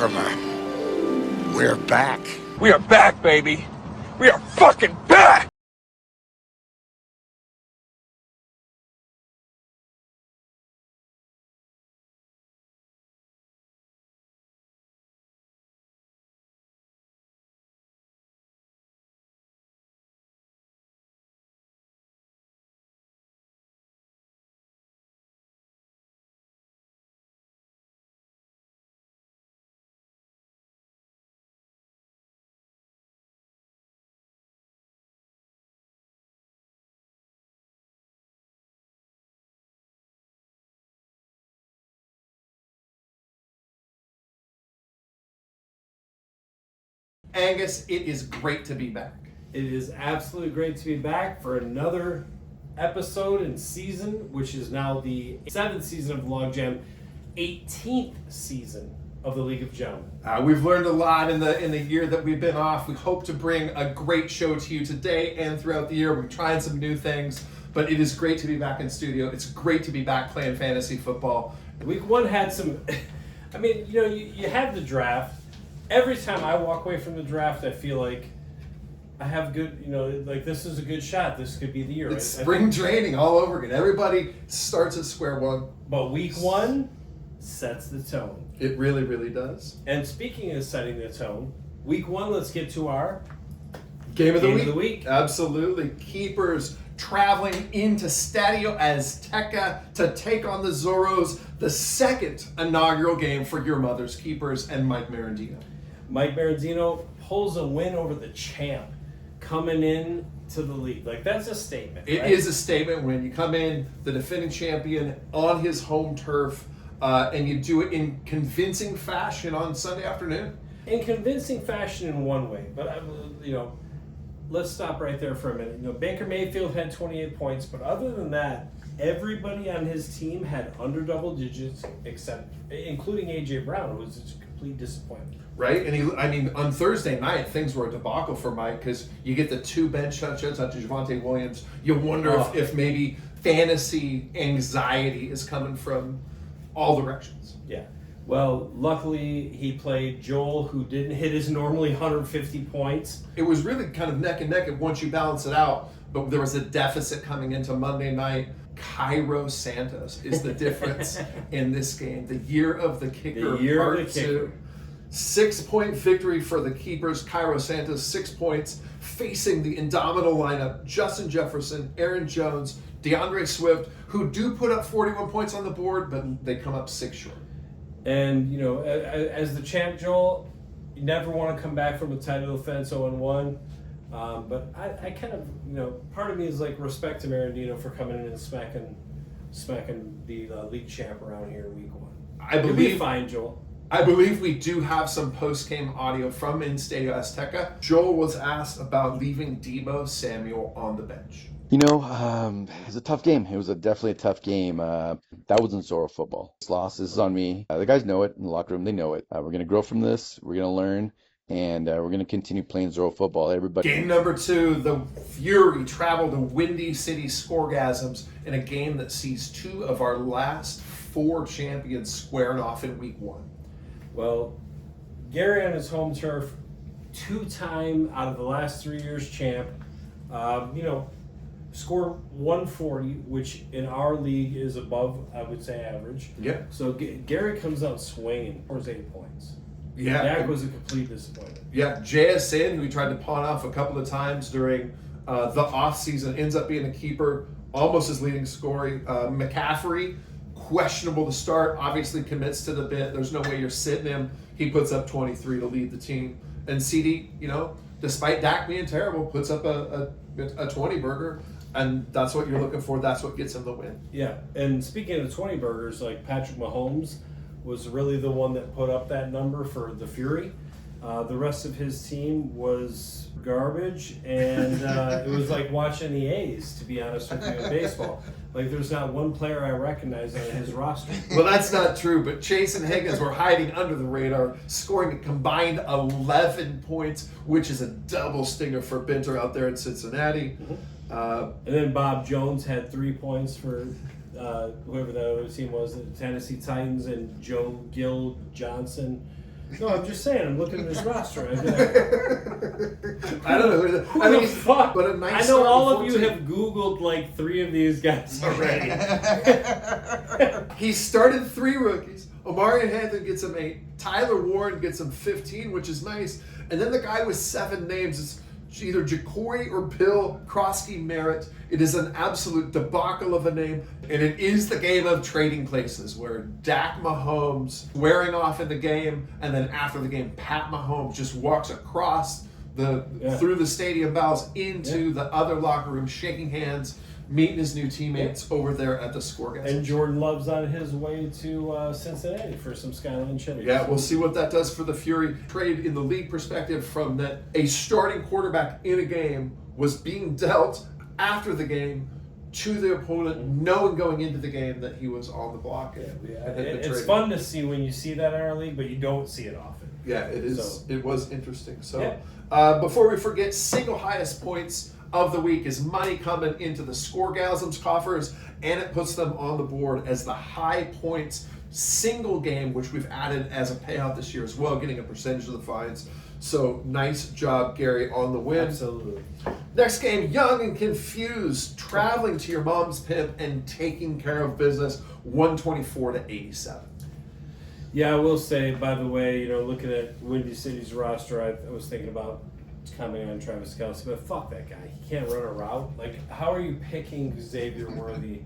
Quarterback. We're back. We are back, baby. We are fucking back! Angus, it is great to be back. It is absolutely great to be back for another episode and season, which is now the 7th season of Logjam, 18th season of the League of Gentlemen. We've learned a lot in the year that we've been off. We hope to bring a great show to you today and throughout the year. We're trying some new things, but it is great to be back in studio. It's great to be back playing fantasy football. Week 1 had some, I mean, you had the draft. Every time I walk away from the draft, I feel like I have good, like this is a good shot. This could be the year. It's spring training all over again. Everybody starts at square one. But week 1 sets the tone. It really, really does. And speaking of setting the tone, week 1, let's get to our Game of the week. Absolutely. Keepers traveling into Stadio Azteca to take on the Zorros, the second inaugural game for your mother's Keepers and Mike Marandino. Mike Marandino pulls a win over the champ coming in to the league. Like, that's a statement. It is a statement when you come in, the defending champion, on his home turf, and you do it in convincing fashion on Sunday afternoon. In convincing fashion in one way, but, let's stop right there for a minute. Baker Mayfield had 28 points, but other than that, everybody on his team had under double digits, including A.J. Brown, who was a complete disappointment. Right? And on Thursday night, things were a debacle for Mike because you get the 2 bench touchdowns out to Javonte Williams. You wonder if maybe fantasy anxiety is coming from all directions. Yeah. Well, luckily he played Joel, who didn't hit his normally 150 points. It was really kind of neck and neck once you balance it out, but there was a deficit coming into Monday night. Cairo Santos is the difference in this game. The year of the kicker, part 2. 6-point victory for the Keepers. Cairo Santos, 6 points, facing the indomitable lineup: Justin Jefferson, Aaron Jones, DeAndre Swift, who do put up 41 points on the board, but they come up 6 short. And, as the champ, Joel, you never want to come back from a title defense 0-1. But I kind of, part of me is like respect to Marandino for coming in and smacking the league champ around here in week 1. You'll be fine, Joel. I believe we do have some post-game audio from in Stadio Azteca. Joel was asked about leaving Deebo Samuel on the bench. It was a tough game. It was definitely a tough game. That wasn't Zorro football. This loss, this is on me. The guys know it in the locker room. They know it. We're going to grow from this. We're going to learn. And we're going to continue playing Zorro football. Everybody. Game number 2, the Fury travel to Windy City Scoregasms in a game that sees 2 of our last 4 champions squaring off in week 1. Well, Gary on his home turf, 2-time out of the last 3 years champ, scored 140, which in our league is above, I would say, average. Yeah. So Gary comes out swinging, scores 8 points. Yeah. That was a complete disappointment. Yeah, JSN, who we tried to pawn off a couple of times during the offseason, ends up being a keeper, almost his leading scorer. McCaffrey, questionable to start, obviously commits to the bit. There's no way you're sitting him. He puts up 23 to lead the team. And CD, despite Dak being terrible, puts up a 20-burger. And that's what you're looking for. That's what gets him the win. Yeah, and speaking of 20 burgers, like Patrick Mahomes was really the one that put up that number for the Fury. The rest of his team was garbage, and it was like watching the A's, to be honest with you, in baseball. Like, there's not one player I recognize on his roster. Well, that's not true, but Chase and Higgins were hiding under the radar, scoring a combined 11 points, which is a double stinger for Binter out there in Cincinnati. And then Bob Jones had 3 points for whoever that other team was, the Tennessee Titans, and Joe Gill Johnson No, I'm just saying. I'm looking at his roster. I don't know. Who the fuck? But a nice I know start all in of you 14. have Googled like 3 of these guys already. He started 3 rookies. Omari Hampton gets him 8. Tyler Warren gets him 15, which is nice. And then the guy with 7 names is either Ja'Cory or Bill Krosky Merritt. It is an absolute debacle of a name. And it is the game of trading places where Dak Mahomes wearing off in the game, and then after the game, Pat Mahomes just walks across through the stadium bows into the other locker room, shaking hands, meeting his new teammates over there at the score gas. And Jordan Love's on his way to Cincinnati for some Skyline Chili. Yeah, we'll see what that does for the Fury. Trade in the league perspective from that a starting quarterback in a game was being dealt after the game to the opponent, knowing going into the game that he was on the block. And had been It's traded. fun to see when you see that in our league, but you don't see it often. Yeah, it is. So- It was interesting. So, Yeah. before we forget, single highest points of the week is money coming into the Scoregasms coffers, and it puts them on the board as the high points single game, which we've added as a payout this year as well, getting a percentage of the fines. So nice job, Gary, on the win. Absolutely. Next game, Young and Confused, traveling to your mom's pimp and taking care of business, 124 to 87. Yeah, I will say, by the way, looking at Windy City's roster, I was thinking about commenting on Travis Kelce, but fuck that guy. He can't run a route. Like, how are you picking Xavier Worthy,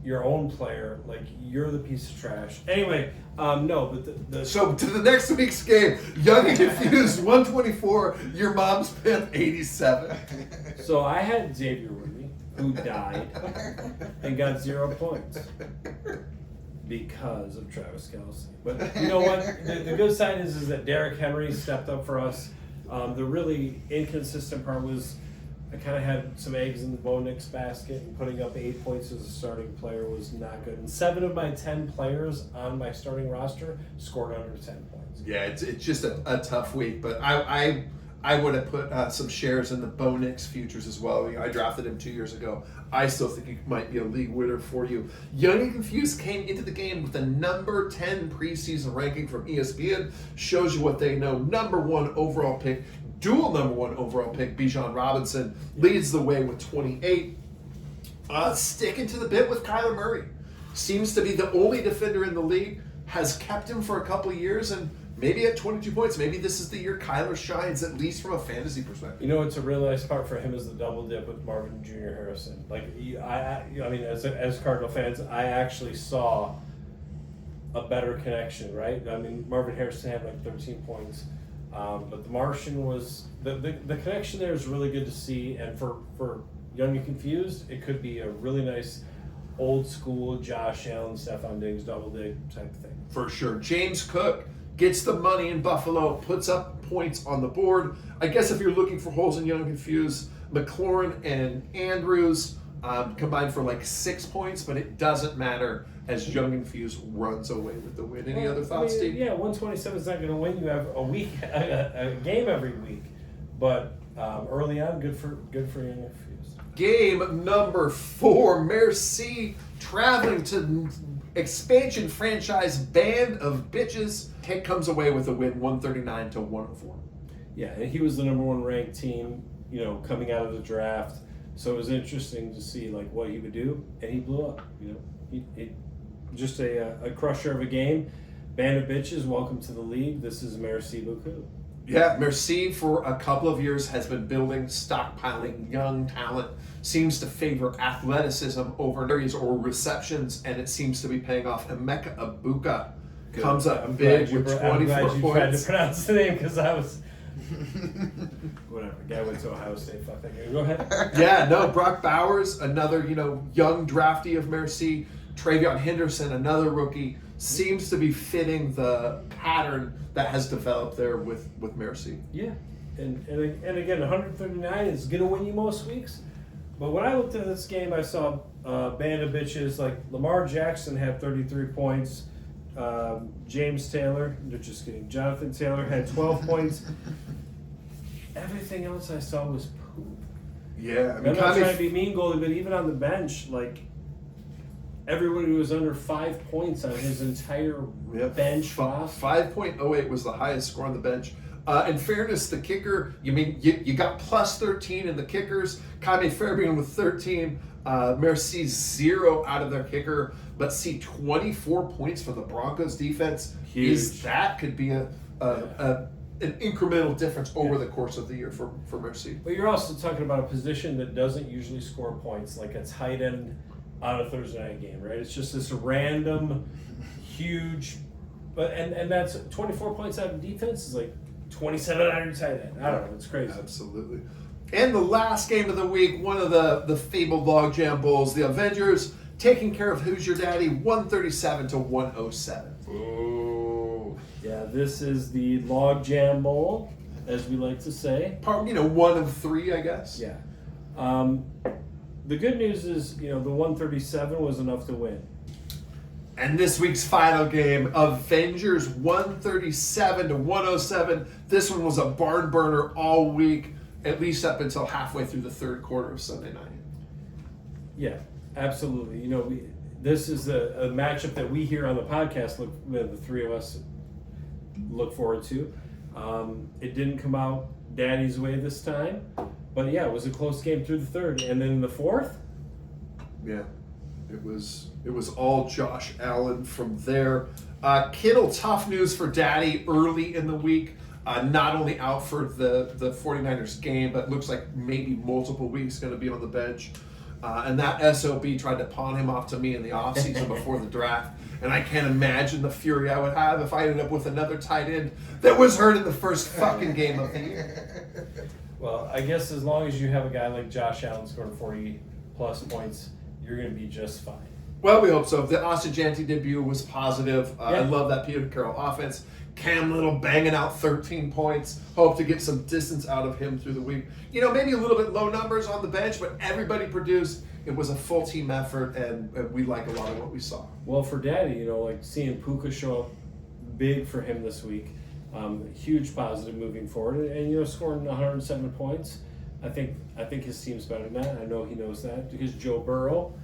your own player? Like, you're the piece of trash. Anyway, no, but So to the next week's game, Young and Confused, 124, your mom's pimp, 87. So I had Xavier Worthy, who died and got 0 points because of Travis Kelce. But you know what? The good side is that Derrick Henry stepped up for us. The really inconsistent part was I kind of had some eggs in the Bo Nix basket, and putting up 8 points as a starting player was not good. And 7 of my 10 players on my starting roster scored under 10 points. Yeah, it's just a tough week, but I would have put some shares in the Bo Nix futures as well. I drafted him 2 years ago. I still think he might be a league winner for you. Young and Confused came into the game with the number 10 preseason ranking from ESPN. Shows you what they know. Number 1 overall pick, dual number 1 overall pick, Bijan Robinson, leads the way with 28. Sticking to the bit with Kyler Murray. Seems to be the only defender in the league, has kept him for a couple of years, and maybe at 22 points, maybe this is the year Kyler shines, at least from a fantasy perspective. You know, it's a really nice part for him is the double dip with Marvin Jr. Harrison. Like, I mean, as Cardinal fans, I actually saw a better connection, right? I mean, Marvin Harrison had like 13 points, but the Martian was the connection there is really good to see, and for Young and Confused, it could be a really nice old school Josh Allen, Stephon Diggs double dig type thing. For sure. James Cook gets the money in Buffalo, puts up points on the board. I guess if you're looking for holes in Young and Confused, McLaurin and Andrews combined for like 6 points, but it doesn't matter as Young and Confused runs away with the win. Any other thoughts, Steve? Yeah, 127 is not going to win you a week, a game every week, but early on, good for Young and Confused. Game number 4, Merci traveling to expansion franchise Band of Bitches. Heck comes away with a win, 139 to 104. Yeah, and he was the number 1 ranked team, coming out of the draft. So it was interesting to see like what he would do, and he blew up. He just a crusher of a game. Band of Bitches, welcome to the league. This is Merci beaucoup. Yeah, Merci for a couple of years has been building, stockpiling young talent. Seems to favor athleticism over areas or receptions, and it seems to be paying off. Emeka Ibuka comes up big with 24 I'm glad you tried to points. pronounce the name because I was whatever. Guy went to Ohio State. Fuck that guy. Go ahead. Yeah, no, Brock Bowers, another young draftee of Merci. Travion Henderson, another rookie, seems to be fitting the pattern that has developed there with Merci. Yeah, and again, 139 is gonna win you most weeks. But when I looked at this game, I saw Band of Bitches like Lamar Jackson had 33 points. James Taylor, just kidding. Jonathan Taylor had 12 points. Everything else I saw was poop. Yeah, I I'm mean, not trying to be mean, goalie, but even on the bench, like everybody was under 5 points on his entire bench roster. 5.08 was the highest score on the bench. In fairness, the kicker, you got plus 13 in the kickers. Jaime Fabian with 13. Merci 0 out of their kicker. But see, 24 points for the Broncos defense. Huge. That could be an incremental difference over the course of the year for Merci. But you're also talking about a position that doesn't usually score points, like a tight end on a Thursday night game, right? It's just this random, huge, and that's 24 points out of defense is like 27 out of your tight end. I don't know, it's crazy. Absolutely. And the last game of the week, one of the fabled logjam bowls, the Avengers taking care of Who's Your Daddy, 137 to 107. Ooh. Yeah, this is the logjam bowl, as we like to say. One of three, I guess. Yeah. The good news is, the 137 was enough to win. And this week's final game, Avengers 137 to 107. This one was a barn burner all week, at least up until halfway through the third quarter of Sunday night. Yeah, absolutely. This is a matchup that we here on the podcast, the three of us, look forward to. It didn't come out Daddy's way this time, but yeah, it was a close game through the third, and then the fourth. Yeah, it was all Josh Allen from there. Kittle, tough news for Daddy early in the week. Not only out for the 49ers game, but looks like maybe multiple weeks going to be on the bench. And that SOB tried to pawn him off to me in the offseason before the draft. And I can't imagine the fury I would have if I ended up with another tight end that was hurt in the first fucking game of the year. Well, I guess as long as you have a guy like Josh Allen scoring 40-plus points, you're going to be just fine. Well, we hope so. The Austin Janty debut was positive. Yeah. I love that Peter Carroll offense. Cam Little banging out 13 points. Hope to get some distance out of him through the week. Maybe a little bit low numbers on the bench, but everybody produced. It was a full team effort, and we like a lot of what we saw. Well, for Daddy, like seeing Puka show up big for him this week, huge positive moving forward, and scoring 107 points. I think his team's better than that. I know he knows that because Joe Burrow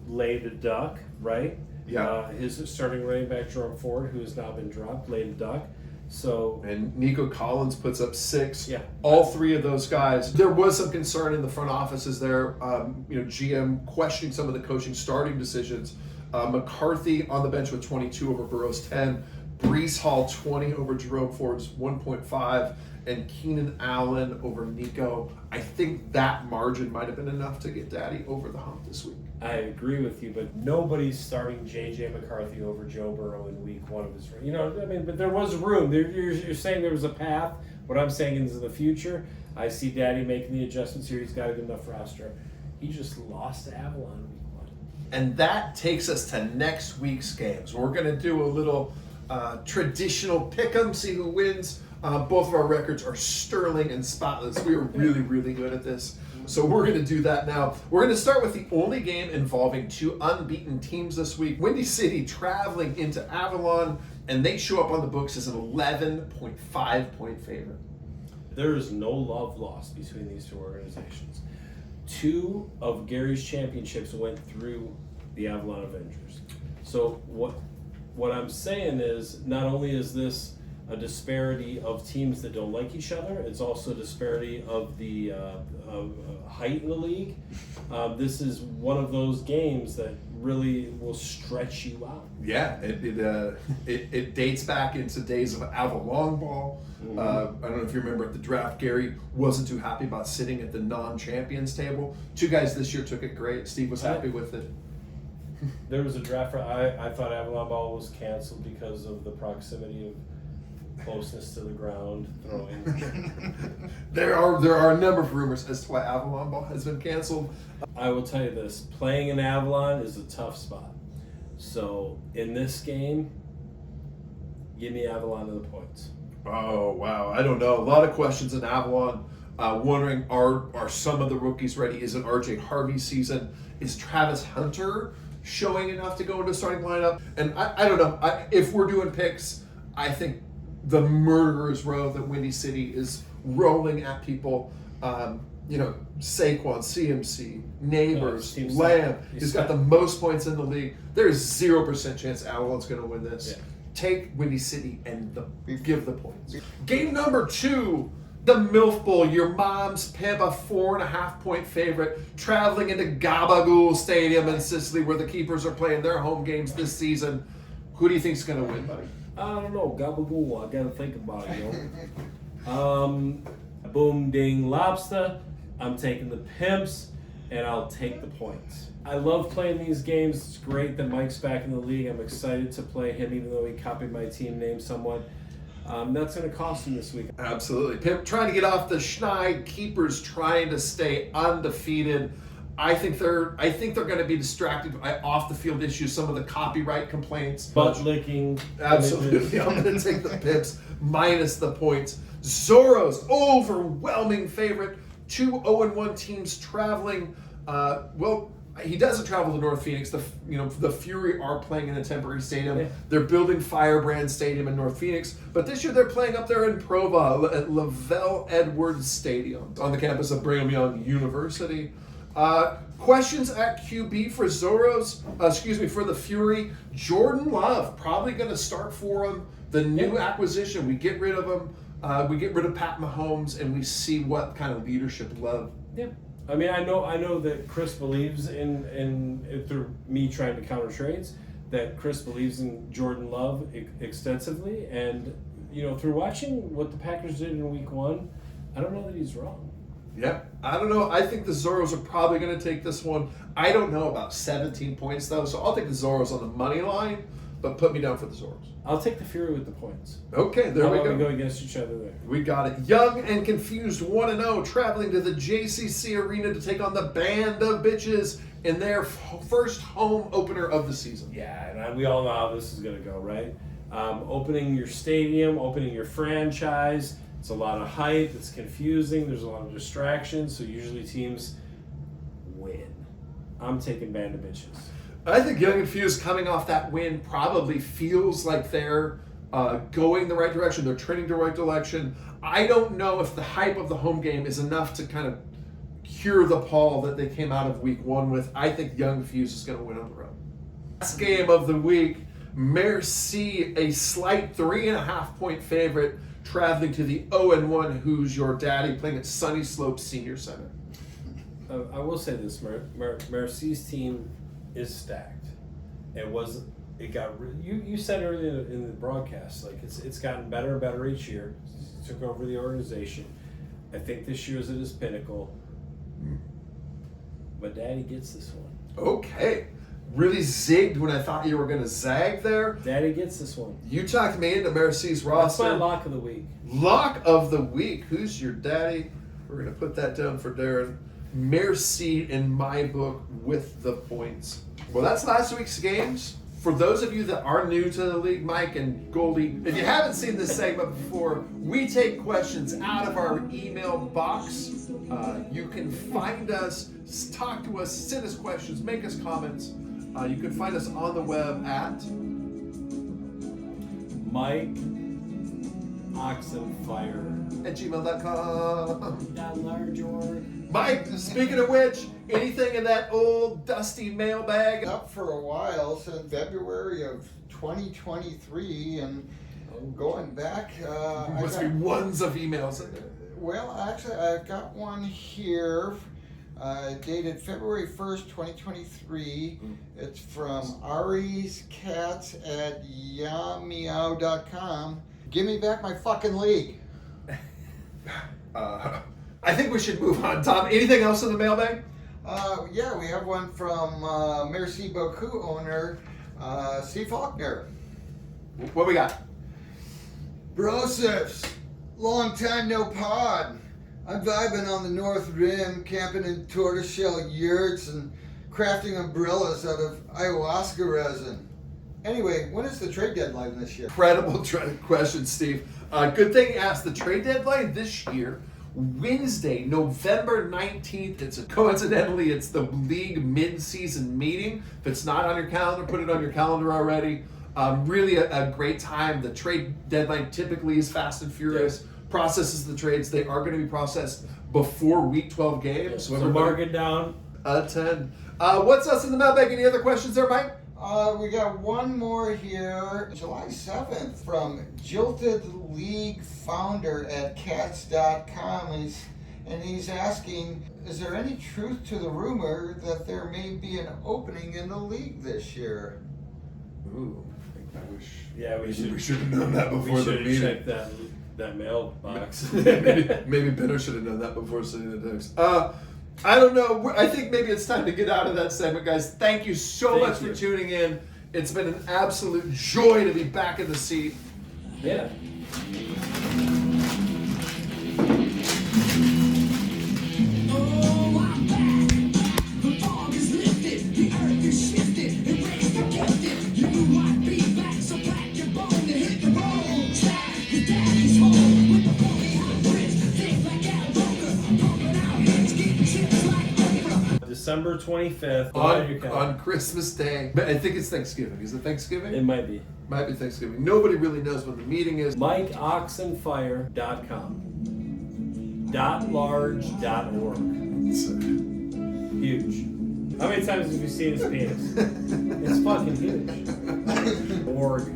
laid a duck, right? Yeah. His starting running back Jerome Ford, who has now been dropped, laid a duck. So and Nico Collins puts up 6. Yeah. All three of those guys. There was some concern in the front offices there. GM questioning some of the coaching starting decisions. McCarthy on the bench with 22 over Burrow's 10. Breece Hall 20 over Jerome Ford's 1.5. And Keenan Allen over Nico. I think that margin might have been enough to get Daddy over the hump this week. I agree with you, but nobody's starting J.J. McCarthy over Joe Burrow in week one of his. But there was room. You're saying there was a path. What I'm saying is in the future, I see Daddy making the adjustments here. He's got a good enough roster. He just lost to Avalon week one. And that takes us to next week's games. We're going to do a little traditional pick'em, see who wins. Both of our records are sterling and spotless. We are really, really good at this. So we're going to do that now. We're going to start with the only game involving two unbeaten teams this week. Windy City traveling into Avalon, and they show up on the books as an 11.5 point favorite. There is no love lost between these two organizations. 2 of Gary's championships went through the Avalon Avengers. So what I'm saying is, not only is this a disparity of teams that don't like each other, it's also a disparity of the height in the league. This is one of those games that really will stretch you out. Yeah, it dates back into days of Avalon ball. Mm-hmm. I don't know if you remember at the draft, Gary wasn't too happy about sitting at the non-champions table. 2 guys this year took it great. Steve was happy with it. There was a draft where I thought Avalon ball was canceled because of the proximity of closeness to the ground throwing. There are a number of rumors as to why Avalon ball has been canceled. I will tell you this, playing in Avalon is a tough spot. So in this game, give me Avalon and the points. Oh wow, I don't know. A lot of questions in Avalon. Wondering are some of the rookies ready? Is it RJ Harvey's season? Is Travis Hunter showing enough to go into starting lineup? And I don't know. If we're doing picks, I think the murderer's row that Windy City is rolling at people. Saquon, CMC, Neighbors, No, Lamb. he's He's got the most points in the league. There is 0% chance Allen's going to win this. Yeah. Take Windy City and give the points. Game number 2, the MILF Bowl. Your mom's pimp, a 4.5-point favorite, traveling into Gabagool Stadium in Sicily, where the Keepers are playing their home games this season. Who do you think's going to win, buddy? I don't know. Gabagool. I gotta think about it. Boom ding lobster. I'm taking the Pimps, and I'll take the points. I love playing these games. It's great that Mike's back in the league. I'm excited to play him, even though he copied my team name somewhat. That's going to cost him this week. Absolutely. Pimp trying to get off the schneid. Keepers trying to stay undefeated. I think they're going to be distracted by off the field issues, some of the copyright complaints. Butt licking. Absolutely. I'm going to take the Pips minus the points. Zorro's overwhelming favorite. 2 0-1 teams traveling. He doesn't travel to North Phoenix. The Fury are playing in a temporary stadium. Yeah. They're building Firebrand Stadium in North Phoenix, but this year they're playing up there in Provo at Lavelle Edwards Stadium on the campus of Brigham Young University. Questions at QB for for the Fury. Jordan Love probably going to start for him. The new acquisition. We get rid of him. We get rid of Pat Mahomes, and we see what kind of leadership Love. Yeah. I mean, I know that Chris believes in through me trying to counter trades, that Chris believes in Jordan Love extensively, and through watching what the Packers did in Week 1, I don't know that he's wrong. Yeah, I don't know. I think the Zorros are probably going to take this one. I don't know about 17 points though, so I'll take the Zorros on the money line, but put me down for the Zorros. I'll take the Fury with the points. Okay, there we go. We go against each other there. We got it. Young and confused 1-0, traveling to the JCC Arena to take on the Band of Bitches in their first home opener of the season. Yeah, and we all know how this is going to go, right? Opening your stadium, opening your franchise. It's a lot of hype. It's confusing. There's a lot of distractions. So usually teams win. I'm taking Band of Bitches. I think Young and Fuse coming off that win probably feels like they're going the right direction. They're trending the right direction. I don't know if the hype of the home game is enough to kind of cure the pall that they came out of Week 1 with. I think Young Fuse is going to win on the road. Last game of the week, Merci, a slight 3.5-point favorite, traveling to the 0-1 Who's Your Daddy, playing at Sunny Slope Senior Center. I will say this, Mercy's team is stacked. You said earlier in the broadcast, like it's gotten better and better each year. He took over the organization. I think this year is at his pinnacle. But Daddy gets this one. Okay. Really zigged when I thought you were going to zag there. Daddy gets this one. You talked me into Mercy's roster. That's my lock of the week. Lock of the week. Who's your daddy? We're going to put that down for Darren. Merci in my book with the points. Well, that's last week's games. For those of you that are new to the league, Mike and Goldie, if you haven't seen this segment before, we take questions out of our email box. You can find us, talk to us, send us questions, make us comments. You can find us on the web at Mike Oxenfire at gmail.com. That large or Mike, speaking of which, anything in that old dusty mailbag? Up for a while since February of 2023, and going back, Must be ones of emails in there. Well, actually, I've got one here, dated February 1st, 2023. It's from Ari's Cats at yahmeow.com. Give me back my fucking league. I think we should move on, Tom. Anything else in the mailbag? Yeah, we have one from Merci Beaucoup owner, C. Faulkner. What we got? Brosifs, long time no pod. I'm vibing on the North Rim, camping in tortoiseshell yurts and crafting umbrellas out of ayahuasca resin. Anyway, when is the trade deadline this year? Incredible question, Steve. Good thing you asked. The trade deadline this year, Wednesday, November 19th. Coincidentally, it's the league mid-season meeting. If it's not on your calendar, put it on your calendar already. Really a great time. The trade deadline typically is fast and furious. processes the trades. They are going to be processed before Week 12 games. So mark it down. A 10. What's else in the mailbag? Any other questions there, Mike? We got one more here. July 7th from Jilted League founder at cats.com. And he's asking, is there any truth to the rumor that there may be an opening in the league this year? Ooh, I wish. Yeah, we should have known that before the meeting. check that mailbox. Maybe Benno should have known that before sending the text. I don't know. I think maybe it's time to get out of that segment, guys. Thank you so much for tuning in. It's been an absolute joy to be back in the seat. Yeah. December 25th on Christmas Day. But I think it's Thanksgiving. Is it Thanksgiving? It might be. Might be Thanksgiving. Nobody really knows when the meeting is. MikeOxenfire.com. .large.org. Huge. How many times have you seen his penis? It's fucking huge. Org.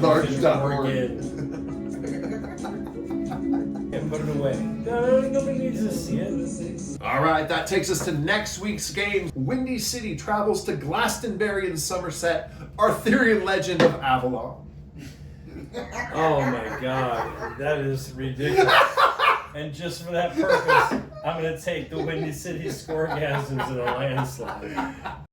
.large.org. And put it away. No, nobody needs to see it. All right, that takes us to next week's game. Windy City travels to Glastonbury in Somerset, Arthurian legend of Avalon. Oh my god, that is ridiculous. And just for that purpose, I'm going to take the Windy City Scoregasms in a landslide.